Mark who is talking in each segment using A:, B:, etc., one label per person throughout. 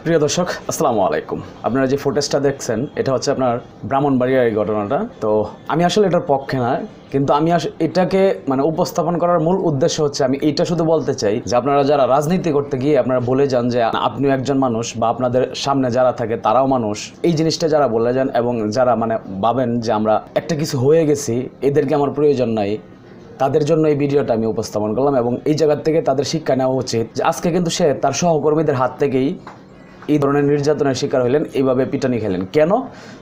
A: প্রিয় দর্শক, আসসালামু আলাইকুম। আপনারা যে ফুটেজটা দেখছেন এটা হচ্ছে আপনার ব্রাহ্মণবাড়িয়ার এই ঘটনাটা। তো আমি আসলে এটার পক্ষে না, কিন্তু আমি এটাকে উপস্থাপন করার মূল উদ্দেশ্য হচ্ছে আমি এইটা শুধু বলতে চাই যে আপনারা যারা রাজনীতি করতে গিয়ে আপনারা বলে যান যে আপনিও একজন মানুষ বা আপনাদের সামনে যারা থাকে তারাও মানুষ, এই জিনিসটা যারা বলে যান এবং যারা ভাবেন যে আমরা একটা কিছু হয়ে গেছি, এদেরকে আমার প্রয়োজন নাই, তাদের জন্য এই ভিডিওটা আমি উপস্থাপন করলাম। এবং এই জায়গা থেকে তাদের শিক্ষা নেওয়া উচিত যে আজকে কিন্তু সে তার সহকর্মীদের হাত থেকেই এই ধরনের নির্যাতনের শিকার হলেন, এইভাবে পিটানি খেলেন। কেন?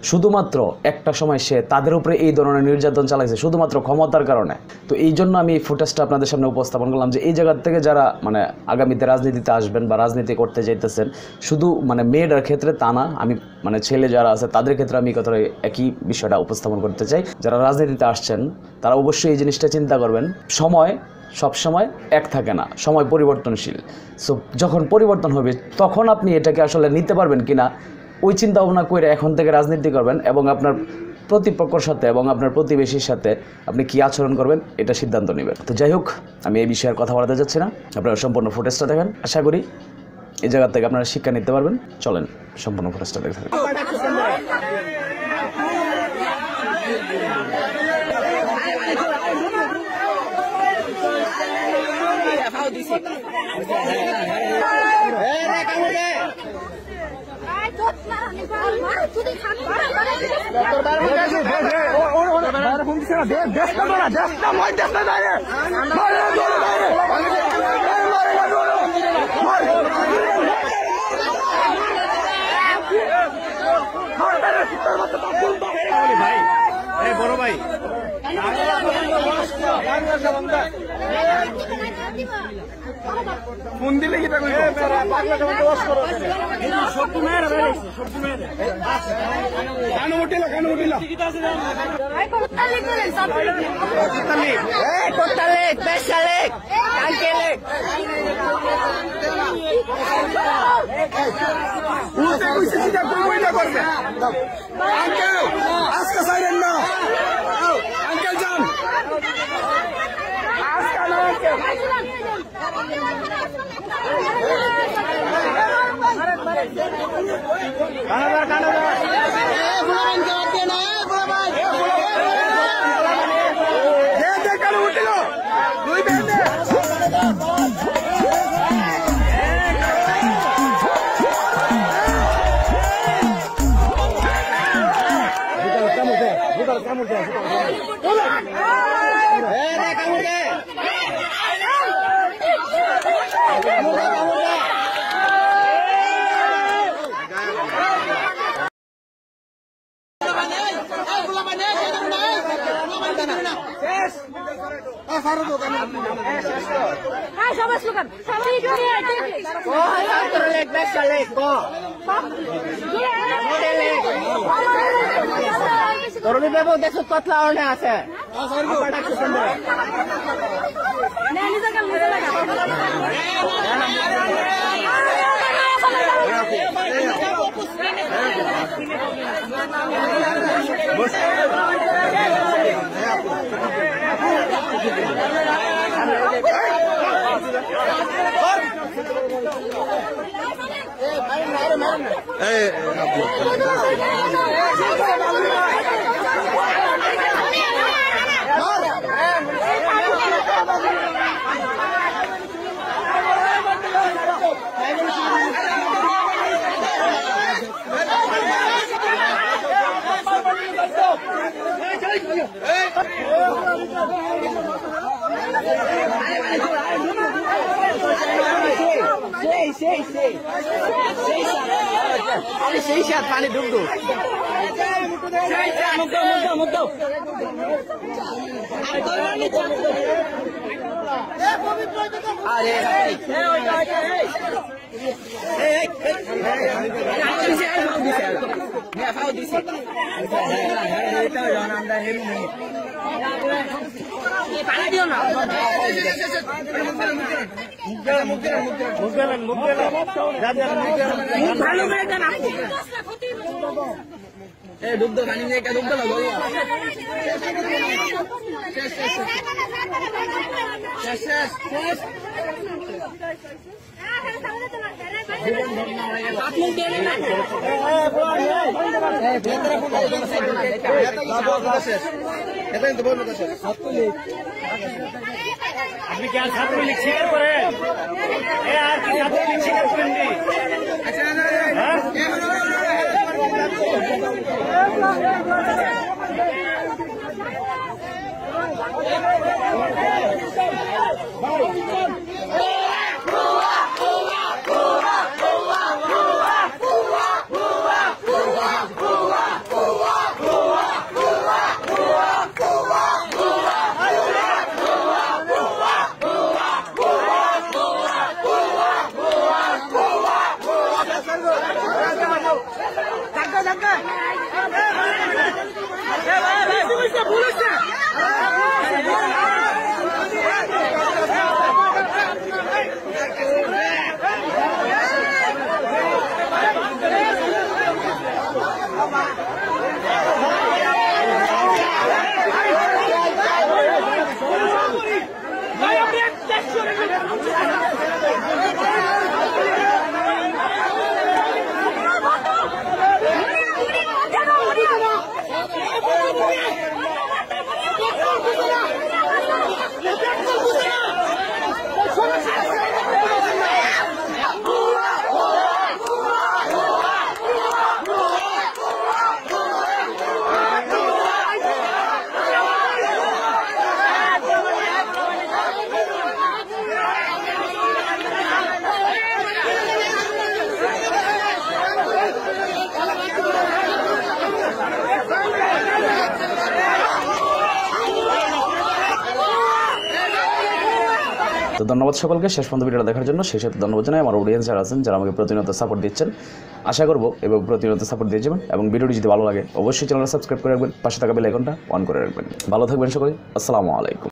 A: শুধুমাত্র একটা সময় সে তাদের উপরে এই ধরনের নির্যাতন চালাইছে শুধুমাত্র ক্ষমতার কারণে। তো এই জন্য আমি এই ফুটেজটা আপনাদের সামনে উপস্থাপন করলাম যে এই জায়গার থেকে যারা আগামীতে রাজনীতিতে আসবেন বা রাজনীতি করতে চাইতেছেন, শুধু মেয়েটার ক্ষেত্রে তা না, আমি ছেলে যারা আছে তাদের ক্ষেত্রে আমি কথা একই বিষয়টা উপস্থাপন করতে চাই। যারা রাজনীতিতে আসছেন তারা অবশ্যই এই জিনিসটা চিন্তা করবেন, সময় সবসময় এক থাকে না, সময় পরিবর্তনশীল। সো যখন পরিবর্তন হবে তখন আপনি এটাকে আসলে নিতে পারবেন কিনা ওই চিন্তা ভাবনা করে এখন থেকে রাজনীতি করবেন এবং আপনার প্রতিপক্ষের সাথে এবং আপনার প্রতিবেশীর সাথে আপনি কী আচরণ করবেন এটা সিদ্ধান্ত নেবেন। তো যাই হোক, আমি এই বিষয়ে কথা বলতে যাচ্ছি না, আপনারা সম্পূর্ণ ফুটেজটা দেখেন। আশা করি এই জায়গা থেকে আপনারা শিক্ষা নিতে পারবেন। চলেন সম্পূর্ণ ফুটেজটা দেখেন।
B: বড় ভাই ফোন দিলে কি কেন উঠিল আজকে সাইরেন না আঙ্কেল যান উঠিল দুই তরুণী বাবু দেখো কতলা অনে আছে সেই সাত পানি ডুব ডুব ভালো ডুব দো পানি নিয়ে ডুব দো লাগো শেষ শেষ শেষ
C: আপনি কি আর ছাত্রলীগ স্বীকার করেন? আর কি ছাত্রলীগ স্বীকার করেননি?
A: তো ধন্যবাদ সকলকে শেষ পর্যন্ত ভিডিওটা দেখার জন্য। সেই সাথে ধন্যবাদ জানাই আমার অডিয়েন্স যারা আছেন, যারা আমাকে প্রতিনিয়ত সাপোর্ট দিচ্ছেন। আশা করবো এবং প্রতিনিয়ত সাপোর্ট দিয়ে যাবেন, এবং ভিডিওটি যদি ভালো লাগে অবশ্যই চ্যানেলটা সাবস্ক্রাইব করে রাখবেন, পাশে থাকা বেল আইকনটা অন করে রাখবেন। ভালো থাকবেন সকলে, আসসালামু আলাইকুম।